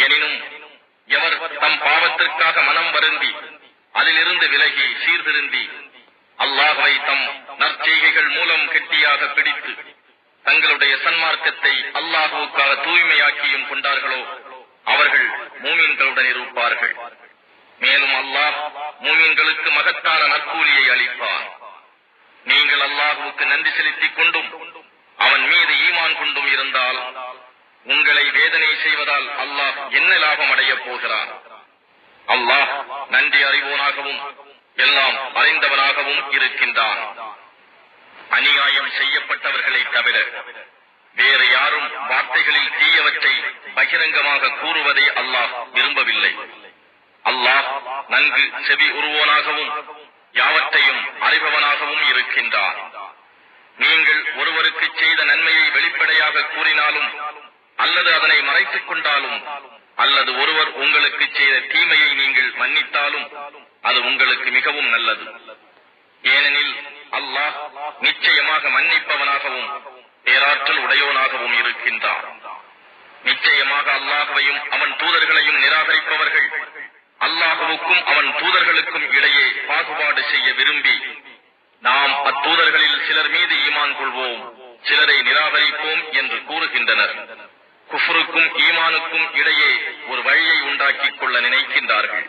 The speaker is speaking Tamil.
எனினும் எவர் தம் பாவத்திற்காக மனம் வருந்தி அதிலிருந்து விலகி சீர்திருந்தி அல்லாஹ்வை தம் நற்செய்கைகள் மூலம் கெட்டியாக பிடித்து தங்களுடைய சன்மார்க்கத்தை அல்லாஹ்வுக்காக தூய்மையாக்கியும் கொண்டார்களோ அவர்கள் மூமின்களுடன் இருப்பார்கள். மேலும் அல்லாஹ் மூமின்களுக்கு மகத்தான நற்கூலியை அளிப்பார். நீங்கள் அல்லாஹ்வுக்கு நன்றி செலுத்திக் கொண்டும் அவன் மீது ஈமான் கொண்டும் இருந்தால் உங்களை வேதனை செய்வதால் அல்லாஹ் என்ன லாபம் அடையப் போகிறான்? அல்லாஹ் நன்றி அறிவோனாகவும் எல்லாம் அறிந்தவனாகவும் இருக்கின்றான். அநியாயம் செய்யப்பட்டவர்களை தவிர வேறு யாரும் வார்த்தைகளில் தீயவற்றை பகிரங்கமாக கூறுவதை அல்லாஹ் விரும்பவில்லை. அல்லாஹ் நன்கு செவி உருவோனாகவும் யாவற்றையும் அறிபவனாகவும் இருக்கின்றான். நீங்கள் ஒருவருக்கு செய்த நன்மையை வெளிப்படையாக கூறினாலும் அல்லது அதனை மறைத்துக் கொண்டாலும் அல்லது ஒருவர் உங்களுக்கு செய்த தீமையை நீங்கள் மன்னித்தாலும் அது உங்களுக்கு மிகவும் நல்லது. ஏனெனில் அல்லாஹ் நிச்சயமாக மன்னிப்பவனாகவும் பேராற்றல் உடையவனாகவும் இருக்கின்றான். நிச்சயமாக அல்லாஹ்வையும் அவன் தூதர்களையும் நிராகரிப்பவர்கள் அல்லாஹ்வுக்கும் அவன் தூதர்களுக்கும் இடையே பாகுபாடு செய்ய விரும்பி நாம் அத்தூதர்களில் சிலர் மீது ஈமான் கொள்வோம், சிலரை நிராகரிப்போம் என்று கூறுகின்றனர். குஃப்ருக்கும் ஈமானுக்கும் இடையே ஒரு வழியை உண்டாக்கிக் கொள்ள நினைக்கின்றார்கள்.